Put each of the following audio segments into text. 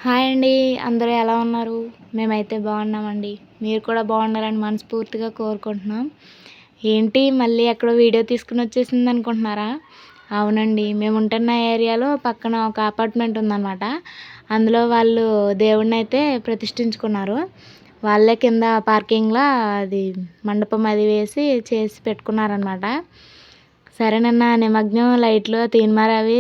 Hi అండి. అందరూ ఎలా ఉన్నారు? మేమైతే బాగున్నామండి. మీరు కూడా బాగుండాలని మనస్ఫూర్తిగా కోరుకుంటున్నాం. ఏంటి మళ్ళీ ఎక్కడో వీడియో తీసుకొనొచ్చేసిందనుకుంటున్నారా? అవునండి. మేముంటున్న ఏరియాలో పక్కన ఒక అపార్ట్మెంట్ ఉందనమాట. అందులో వాళ్ళు దేవుడినైతే ప్రతిష్ఠించుకున్నారు. వాళ్ళే కింద పార్కింగ్‌లా అది మండపం అది వేసి చేసి పెట్టుకున్నారనమాట. సరే నిన్న నిమగ్నం లైట్లు తీన్మార్ అవి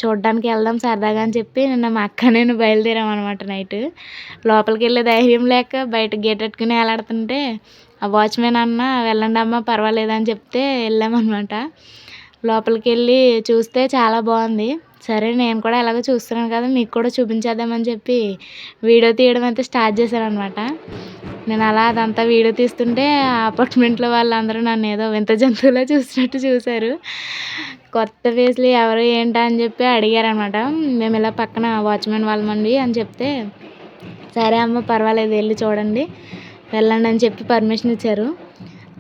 చూడ్డానికి వెళ్దాం సరదాగా అని చెప్పి నిన్న మా అక్క నేను బయలుదేరామనమాట నైటు. లోపలికెళ్ళే ధైర్యం లేక బయట గేటెట్టుకుని ఎలాడుతుంటే ఆ వాచ్‌మెన్ అన్న వెళ్ళండమ్మా పర్వాలేదని చెప్తే వెళ్ళామనమాట. లోపలికెళ్ళి చూస్తే చాలా బావుంది. సరే నేను కూడా ఎలాగో చూస్తున్నాను కదా! మీకు కూడా చూపించేద్దామని చెప్పి వీడియో తీయడం అయితే స్టార్ట్ చేశాననమాట. నేను అలా అదంతా వీడియో తీస్తుంటే ఆ అపార్ట్మెంట్‌లో వాళ్ళందరూ నన్నేదో వింత జంతువులా చూసినట్టు చూసారు. కొత్త ఫేస్‌లు ఎవరు ఏంటా అని చెప్పి అడిగారనమాట. మేమిలా పక్కన వాచ్‌మెన్ వాళ్ళమండి అని చెప్తే, సరే అమ్మ పర్వాలేదు ఎళ్లి చూడండి, వెళ్ళండి అని చెప్పి పర్మిషన్ ఇచ్చారు.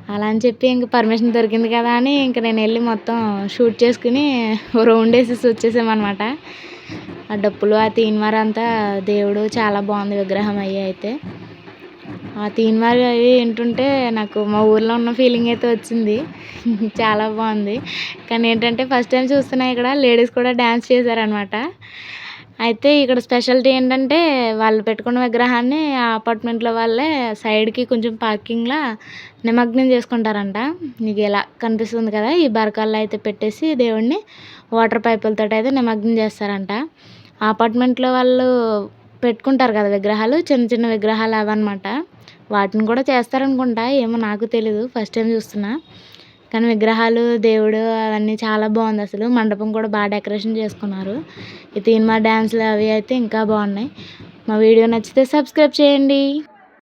అలా అని చెప్పి ఇంక పర్మిషన్ దొరికింది కదా అని ఇంక నేనెళ్ళి మొత్తం షూట్ చేసుకొని ఓ రౌండేసేసి వచ్చేసామనమాట. ఆ డప్పులు, ఆ తీన్మార్ దేవుడు చాలా బాగుంది విగ్రహం అయితే. ఆ తీన్మార్ అవి వింటుంటే నాకు మా ఊర్లో ఉన్న ఫీలింగ్ అయితే వచ్చింది. చాలా బాగుంది. కానీ ఏంటంటే ఫస్ట్ టైమ్ చూస్తున్నా ఇక్కడ లేడీస్ కూడా డాన్స్ చేశారనమాట. అయితే ఇక్కడ స్పెషాలిటీ ఏంటంటే వాళ్ళు పెట్టుకున్న విగ్రహాన్ని ఆ అపార్ట్మెంట్‌లో వాళ్ళే సైడ్‌కి కొంచెం పార్కింగ్‌లా నిమగ్నం చేసుకుంటారంట. మీకు ఇలా కనిపిస్తుంది కదా! ఈ బరకాల్లో అయితే పెట్టేసి దేవుడిని వాటర్ పైపులతోటయితే నిమగ్నం చేస్తారంట. ఆ అపార్ట్మెంట్‌లో వాళ్ళు పెట్టుకుంటారు కదా విగ్రహాలు, చిన్న చిన్న విగ్రహాలు అవన్నమాట. వాటిని కూడా చేస్తారనుకుంటా. ఏమో నాకు తెలీదు. ఫస్ట్ టైమ్ చూస్తున్నా. కానీ విగ్రహాలు, దేవుడు అవన్నీ చాలా బావుందసలు. మండపం కూడా డెకరేషన్ చేసుకున్నారు. ఈ తీన్మార్ డాన్స్‌లు అవి అయితే ఇంకా బావున్నాయి. మా వీడియో నచ్చితే సబ్స్క్రైబ్ చేయండి.